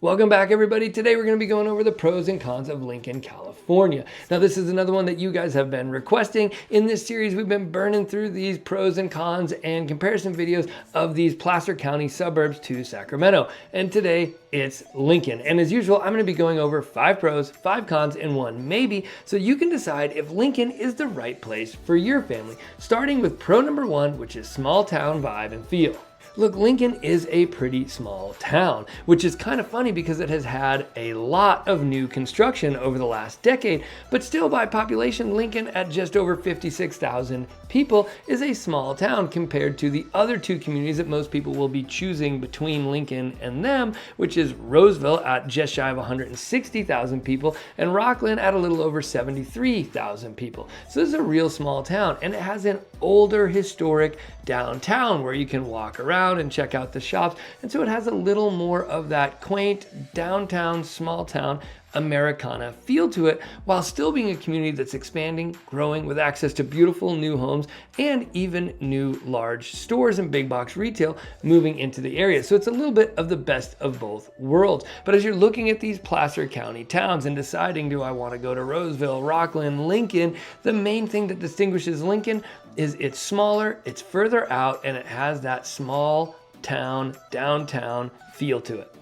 Welcome back, everybody. Today we're going to be going over the pros and cons of Lincoln, California. Now, this is another one that you guys have been requesting. In this series, we've been burning through these pros and cons and comparison videos of these Placer County suburbs to Sacramento. And today it's Lincoln. And as usual, I'm going to be going over 5 pros, 5 cons, and 1 maybe, so you can decide if Lincoln is the right place for your family. Starting with pro number 1, which is small town vibe and feel. Look, Lincoln is a pretty small town, which is kind of funny because it has had a lot of new construction over the last decade, but still by population, Lincoln at just over 56,000 people is a small town compared to the other 2 communities that most people will be choosing between Lincoln and them, which is Roseville at just shy of 160,000 people and Rockland at a little over 73,000 people. So this is a real small town, and it has an older historic downtown where you can walk around and check out the shops. And so it has a little more of that quaint downtown, small town Americana feel to it, while still being a community that's expanding, growing with access to beautiful new homes and even new large stores and big box retail moving into the area. So it's a little bit of the best of both worlds. But as you're looking at these Placer County towns and deciding, do I want to go to Roseville, Rockland, Lincoln, the main thing that distinguishes Lincoln is it's smaller, it's further out, and it has that small town, downtown feel to it.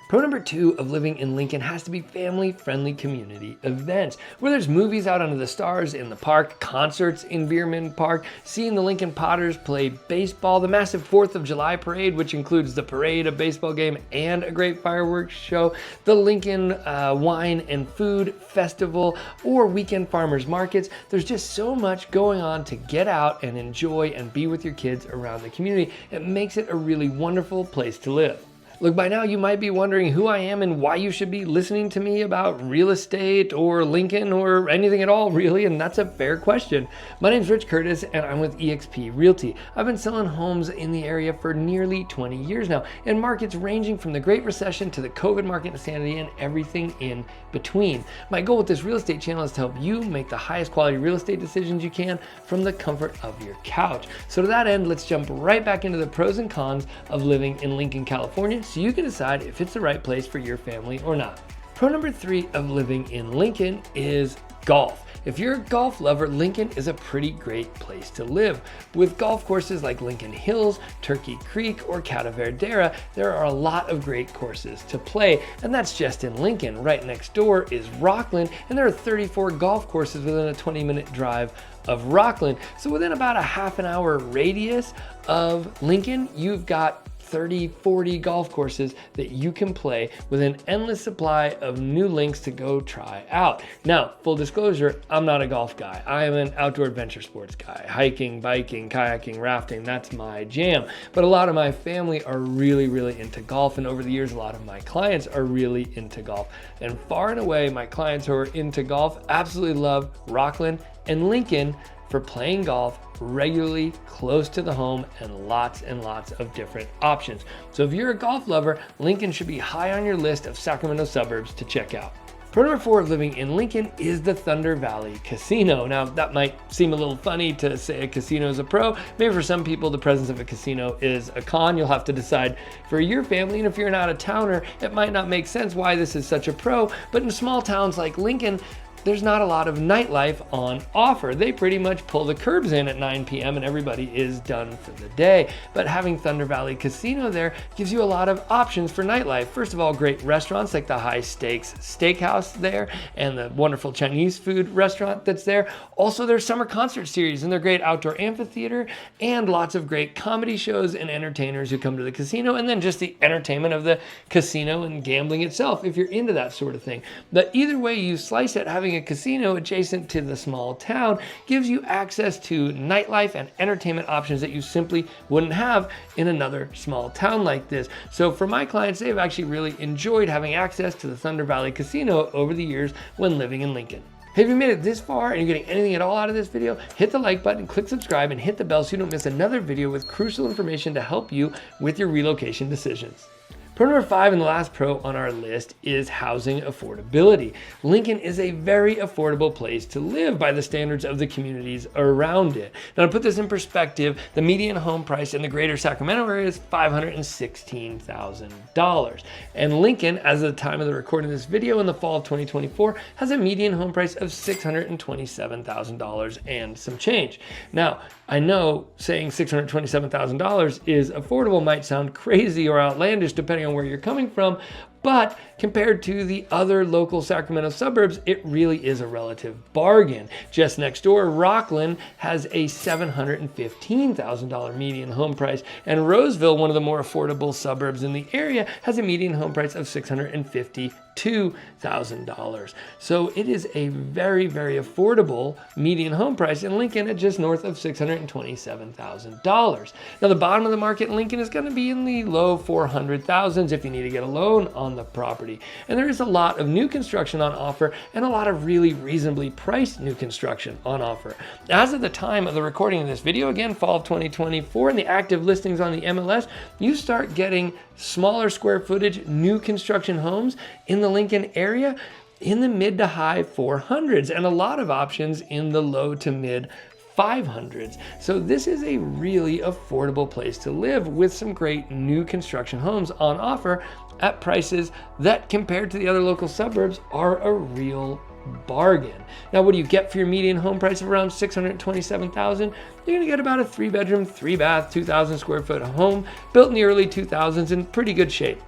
Pro number 2 of living in Lincoln has to be family-friendly community events, where there's movies out under the stars in the park, concerts in Bierman Park, seeing the Lincoln Potters play baseball, the massive 4th of July parade, which includes the parade, a baseball game, and a great fireworks show, the Lincoln Wine and Food Festival, or weekend farmers markets. There's just so much going on to get out and enjoy and be with your kids around the community. It makes it a really wonderful place to live. Look, by now you might be wondering who I am and why you should be listening to me about real estate or Lincoln or anything at all, really, and that's a fair question. My name's Rich Curtis and I'm with eXp Realty. I've been selling homes in the area for nearly 20 years now, in markets ranging from the Great Recession to the COVID market insanity and everything in between. My goal with this real estate channel is to help you make the highest quality real estate decisions you can from the comfort of your couch. So to that end, let's jump right back into the pros and cons of living in Lincoln, California, so you can decide if it's the right place for your family or not. Pro number 3 of living in Lincoln is golf. If you're a golf lover, Lincoln is a pretty great place to live. With golf courses like Lincoln Hills, Turkey Creek, or Cata Verdera, there are a lot of great courses to play, and that's just in Lincoln. Right next door is Rockland, and there are 34 golf courses within a 20-minute drive of Rockland. So within about a half an hour radius of Lincoln, you've got 30, 40 golf courses that you can play with an endless supply of new links to go try out. Now, full disclosure, I'm not a golf guy. I am an outdoor adventure sports guy. Hiking, biking, kayaking, rafting, that's my jam. But a lot of my family are really, really into golf, and over the years, a lot of my clients are really into golf. And far and away, my clients who are into golf absolutely love Rockland and Lincoln for playing golf regularly, close to the home, and lots of different options. So if you're a golf lover, Lincoln should be high on your list of Sacramento suburbs to check out. Pro number 4 of living in Lincoln is the Thunder Valley Casino. Now, that might seem a little funny to say a casino is a pro. Maybe for some people, the presence of a casino is a con. You'll have to decide for your family, and if you're an out-of-towner, it might not make sense why this is such a pro, but in small towns like Lincoln, there's not a lot of nightlife on offer. They pretty much pull the curbs in at 9 p.m. and everybody is done for the day. But having Thunder Valley Casino there gives you a lot of options for nightlife. First of all, great restaurants like the High Stakes Steakhouse there and the wonderful Chinese food restaurant that's there. Also, their summer concert series and their great outdoor amphitheater and lots of great comedy shows and entertainers who come to the casino, and then just the entertainment of the casino and gambling itself if you're into that sort of thing. But either way you slice it, having a casino adjacent to the small town gives you access to nightlife and entertainment options that you simply wouldn't have in another small town like this. So for my clients, they've actually really enjoyed having access to the Thunder Valley Casino over the years when living in Lincoln. Hey, if you made it this far and you're getting anything at all out of this video, hit the like button, click subscribe, and hit the bell so you don't miss another video with crucial information to help you with your relocation decisions. Pro number 5 and the last pro on our list is housing affordability. Lincoln is a very affordable place to live by the standards of the communities around it. Now, to put this in perspective, the median home price in the greater Sacramento area is $516,000. And Lincoln, as of the time of the recording of this video in the fall of 2024, has a median home price of $627,000 and some change. Now, I know saying $627,000 is affordable might sound crazy or outlandish depending on where you're coming from, but compared to the other local Sacramento suburbs, it really is a relative bargain. Just next door, Rockland has a $715,000 median home price, and Roseville, one of the more affordable suburbs in the area, has a median home price of $652,000. So it is a very, very affordable median home price in Lincoln at just north of $627,000. Now, the bottom of the market in Lincoln is going to be in the low 400,000s if you need to get a loan on the property. And there is a lot of new construction on offer and a lot of really reasonably priced new construction on offer. As of the time of the recording of this video, again, fall of 2024, and the active listings on the MLS, you start getting smaller square footage new construction homes in the Lincoln area in the mid to high 400s, and a lot of options in the low to mid 500s. So this is a really affordable place to live with some great new construction homes on offer at prices that, compared to the other local suburbs, are a real bargain. Now, what do you get for your median home price of around $627,000? You're gonna get about a 3-bedroom, 3-bath, 2,000 square foot home built in the early 2000s in pretty good shape.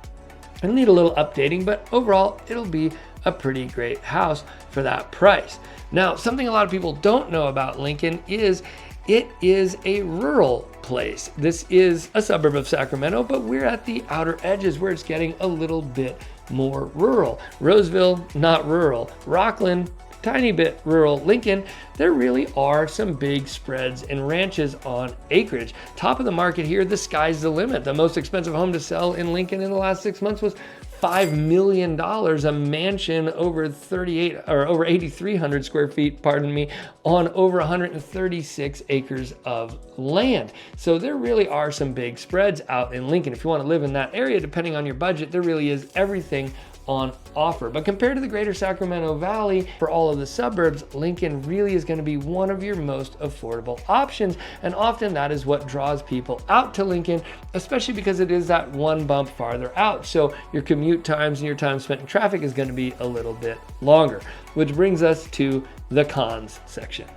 It'll need a little updating, but overall, it'll be a pretty great house for that price. Now, something a lot of people don't know about Lincoln is it is a rural place. This is a suburb of Sacramento, but we're at the outer edges where it's getting a little bit more rural. Roseville, not rural. Rockland, tiny bit rural. Lincoln, there really are some big spreads and ranches on acreage. Top of the market here, the sky's the limit. The most expensive home to sell in Lincoln in the last 6 months was $5 million, a mansion over 8,300 square feet, pardon me, on over 136 acres of land. So there really are some big spreads out in Lincoln. If you want to live in that area, depending on your budget, there really is everything on offer. But compared to the greater Sacramento Valley, for all of the suburbs, Lincoln really is going to be one of your most affordable options. And often that is what draws people out to Lincoln, especially because it is that one bump farther out. So your commute times and your time spent in traffic is going to be a little bit longer, which brings us to the cons section.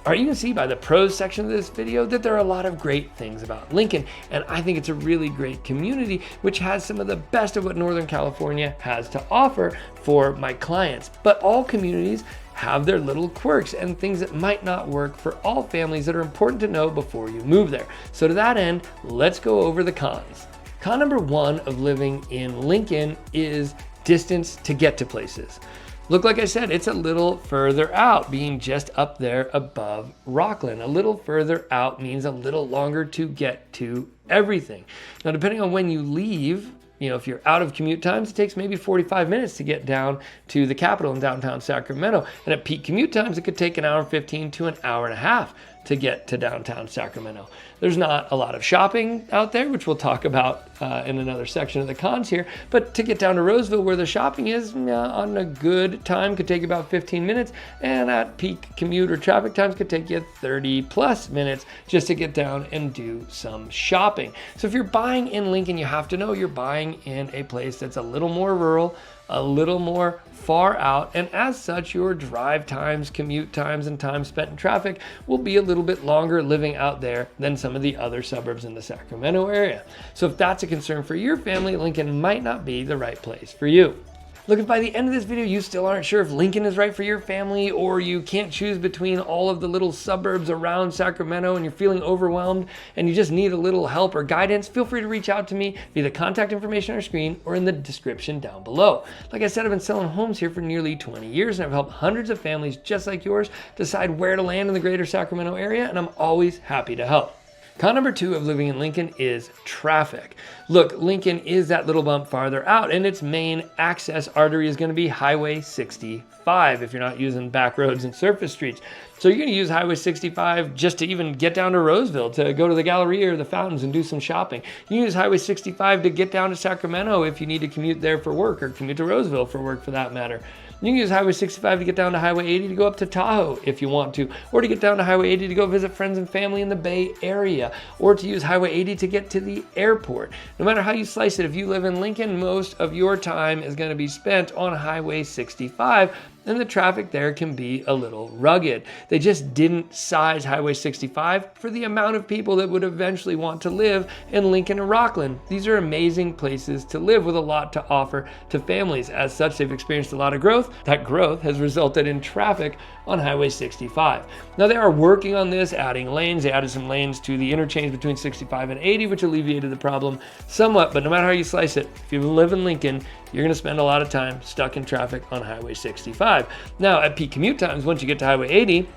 All right, you can see by the pros section of this video that there are a lot of great things about Lincoln, and I think it's a really great community which has some of the best of what Northern California has to offer for my clients. But all communities have their little quirks and things that might not work for all families that are important to know before you move there. So to that end, let's go over the cons. Con number 1 of living in Lincoln is distance to get to places. Look, like I said, it's a little further out, being just up there above Rockland. A little further out means a little longer to get to everything. Now, depending on when you leave, if you're out of commute times, it takes maybe 45 minutes to get down to the Capitol in downtown Sacramento. And at peak commute times, it could take an hour and 15 to an hour and a half to get to downtown Sacramento. There's not a lot of shopping out there, which we'll talk about in another section of the cons here. But to get down to Roseville, where the shopping is, on a good time could take about 15 minutes, and at peak commute or traffic times could take you 30 plus minutes just to get down and do some shopping. So if you're buying in Lincoln, you have to know you're buying in a place that's a little more rural, a little more far out, and as such, your drive times, commute times, and time spent in traffic will be a little bit longer living out there than some of the other suburbs in the Sacramento area. So if that's a concern for your family, Lincoln might not be the right place for you. Look, if by the end of this video you still aren't sure if Lincoln is right for your family, or you can't choose between all of the little suburbs around Sacramento and you're feeling overwhelmed and you just need a little help or guidance, feel free to reach out to me via the contact information on your screen or in the description down below. Like I said, I've been selling homes here for nearly 20 years and I've helped hundreds of families just like yours decide where to land in the greater Sacramento area, and I'm always happy to help. Con number 2 of living in Lincoln is traffic. Look, Lincoln is that little bump farther out, and its main access artery is going to be Highway 65 if you're not using back roads and surface streets. So you're gonna use Highway 65 just to even get down to Roseville, to go to the Galleria or the Fountains and do some shopping. You can use Highway 65 to get down to Sacramento if you need to commute there for work, or commute to Roseville for work for that matter. You can use Highway 65 to get down to Highway 80 to go up to Tahoe if you want to, or to get down to Highway 80 to go visit friends and family in the Bay Area, or to use Highway 80 to get to the airport. No matter how you slice it, if you live in Lincoln, most of your time is going to be spent on Highway 65, and the traffic there can be a little rugged. They just didn't size Highway 65 for the amount of people that would eventually want to live in Lincoln and Rockland. These are amazing places to live with a lot to offer to families. As such, they've experienced a lot of growth. That growth has resulted in traffic on Highway 65. Now they are working on this, adding lanes. They added some lanes to the interchange between 65 and 80, which alleviated the problem somewhat, but no matter how you slice it, if you live in Lincoln, you're gonna spend a lot of time stuck in traffic on Highway 65. Now, at peak commute times, once you get to Highway 80,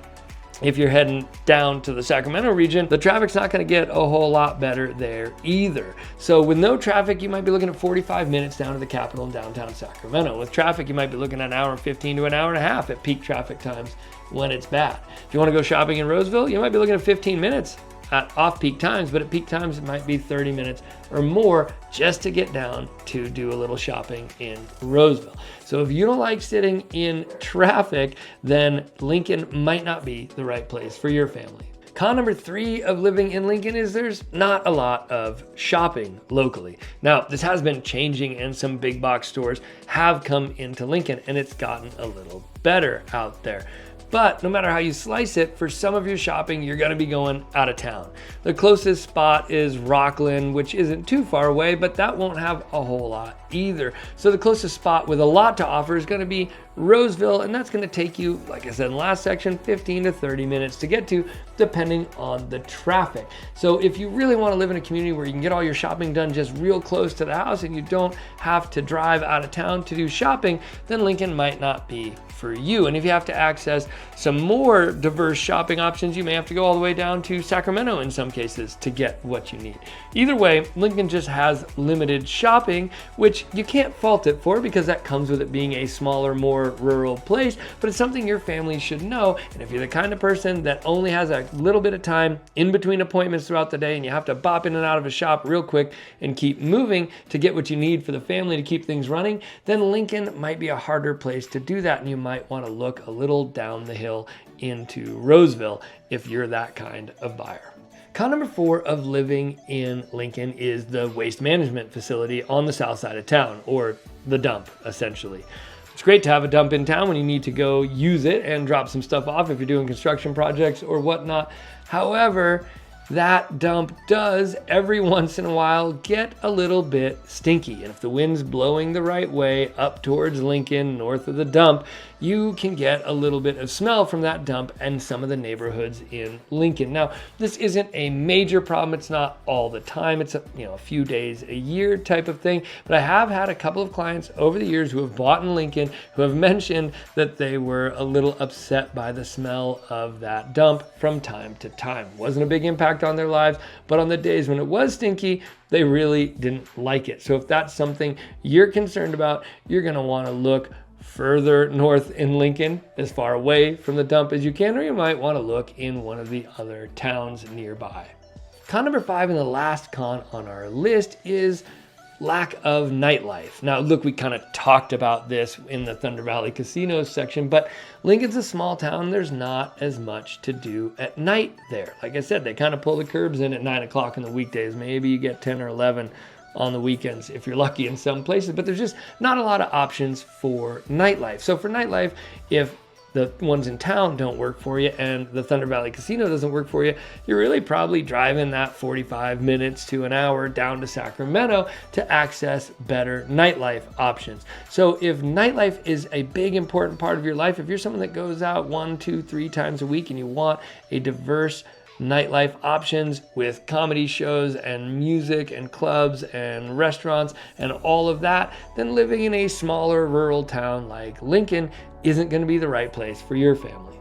if you're heading down to the Sacramento region, the traffic's not gonna get a whole lot better there either. So with no traffic, you might be looking at 45 minutes down to the Capitol in downtown Sacramento. With traffic, you might be looking at an hour and 15 to an hour and a half at peak traffic times when it's bad. If you wanna go shopping in Roseville, you might be looking at 15 minutes at off-peak times, but at peak times it might be 30 minutes or more just to get down to do a little shopping in Roseville. So if you don't like sitting in traffic, then Lincoln might not be the right place for your family. Con number 3 of living in Lincoln is there's not a lot of shopping locally. Now, this has been changing, and some big box stores have come into Lincoln, and it's gotten a little better out there. But no matter how you slice it, for some of your shopping, you're gonna be going out of town. The closest spot is Rockland, which isn't too far away, but that won't have a whole lot either. So the closest spot with a lot to offer is gonna be Roseville, and that's gonna take you, like I said in the last section, 15 to 30 minutes to get to, depending on the traffic. So if you really wanna live in a community where you can get all your shopping done just real close to the house and you don't have to drive out of town to do shopping, then Lincoln might not be for you. And if you have to access some more diverse shopping options, you may have to go all the way down to Sacramento in some cases to get what you need. Either way, Lincoln just has limited shopping, which you can't fault it for because that comes with it being a smaller, more rural place, but it's something your family should know. And if you're the kind of person that only has a little bit of time in between appointments throughout the day and you have to bop in and out of a shop real quick and keep moving to get what you need for the family to keep things running, then Lincoln might be a harder place to do that, and you might want to look a little down the hill into Roseville if you're that kind of buyer. Con number 4 of living in Lincoln is the waste management facility on the south side of town, or the dump, essentially. It's great to have a dump in town when you need to go use it and drop some stuff off if you're doing construction projects or whatnot. However, that dump does every once in a while get a little bit stinky. And if the wind's blowing the right way up towards Lincoln, north of the dump, you can get a little bit of smell from that dump and some of the neighborhoods in Lincoln. Now, this isn't a major problem. It's not all the time. It's a few days a year type of thing. But I have had a couple of clients over the years who have bought in Lincoln who have mentioned that they were a little upset by the smell of that dump from time to time. Wasn't a big impact on their lives, but on the days when it was stinky, they really didn't like it. So if that's something you're concerned about, you're gonna wanna look further north in Lincoln, as far away from the dump as you can, or you might want to look in one of the other towns nearby. Con number 5 and the last con on our list is lack of nightlife. Now, look, we kind of talked about this in the Thunder Valley Casinos section, but Lincoln's a small town. There's not as much to do at night there. Like I said, they kind of pull the curbs in at 9 o'clock in the weekdays. Maybe you get 10 or 11 on the weekends if you're lucky in some places, but there's just not a lot of options for nightlife. So for nightlife, if the ones in town don't work for you and the Thunder Valley Casino doesn't work for you, you're really probably driving that 45 minutes to an hour down to Sacramento to access better nightlife options. So if nightlife is a big important part of your life, if you're someone that goes out 1, 2, 3 times a week and you want a diverse nightlife options with comedy shows and music and clubs and restaurants and all of that, then living in a smaller rural town like Lincoln isn't going to be the right place for your family.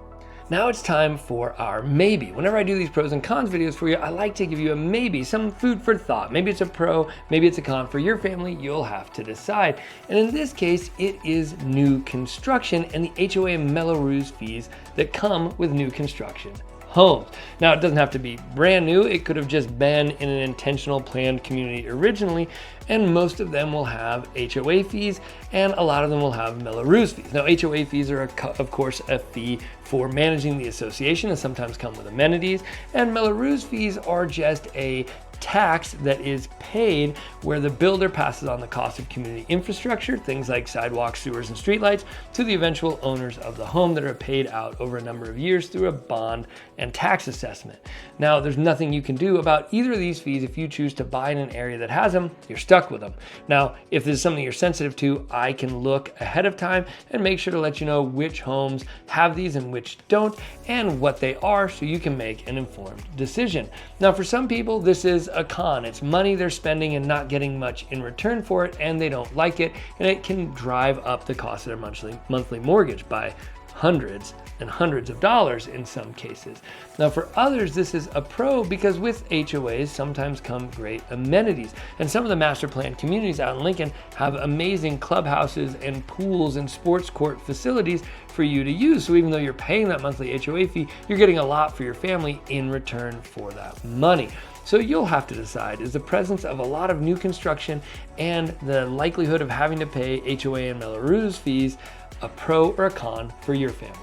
Now it's time for our maybe. Whenever I do these pros and cons videos for you, I like to give you a maybe, some food for thought. Maybe it's a pro, maybe it's a con for your family. You'll have to decide. And in this case, it is new construction and the HOA and Melrose fees that come with new construction homes. Now, it doesn't have to be brand new. It could have just been in an intentional planned community originally, and most of them will have HOA fees, and a lot of them will have Melrose fees. Now, HOA fees are, of course, a fee for managing the association and sometimes come with amenities, and Melrose fees are just a tax that is paid where the builder passes on the cost of community infrastructure, things like sidewalks, sewers, and streetlights, to the eventual owners of the home that are paid out over a number of years through a bond and tax assessment. Now, there's nothing you can do about either of these fees. If you choose to buy in an area that has them, you're stuck with them. Now, if this is something you're sensitive to, I can look ahead of time and make sure to let you know which homes have these and which don't, and what they are, so you can make an informed decision. Now, for some people, this is a con. It's money they're spending and not getting much in return for it, and they don't like it, and it can drive up the cost of their monthly mortgage by hundreds and hundreds of dollars in some cases. Now, for others, this is a pro because with HOAs sometimes come great amenities. And some of the master plan communities out in Lincoln have amazing clubhouses and pools and sports court facilities for you to use. So even though you're paying that monthly HOA fee, you're getting a lot for your family in return for that money. So you'll have to decide, is the presence of a lot of new construction and the likelihood of having to pay HOA and Melrose fees a pro or a con for your family?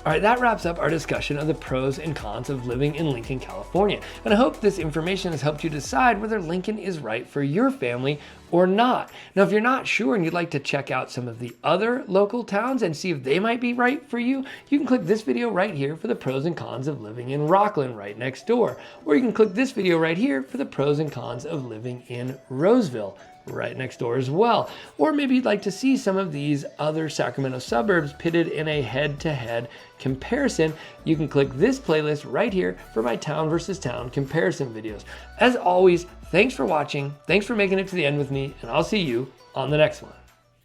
All right, that wraps up our discussion of the pros and cons of living in Lincoln, California. And I hope this information has helped you decide whether Lincoln is right for your family or not. Now, if you're not sure and you'd like to check out some of the other local towns and see if they might be right for you, you can click this video right here for the pros and cons of living in Rockland right next door. Or you can click this video right here for the pros and cons of living in Roseville right next door as well. Or maybe you'd like to see some of these other Sacramento suburbs pitted in a head-to-head comparison. You can click this playlist right here for my town versus town comparison videos. As always, thanks for watching, thanks for making it to the end with me, and I'll see you on the next one.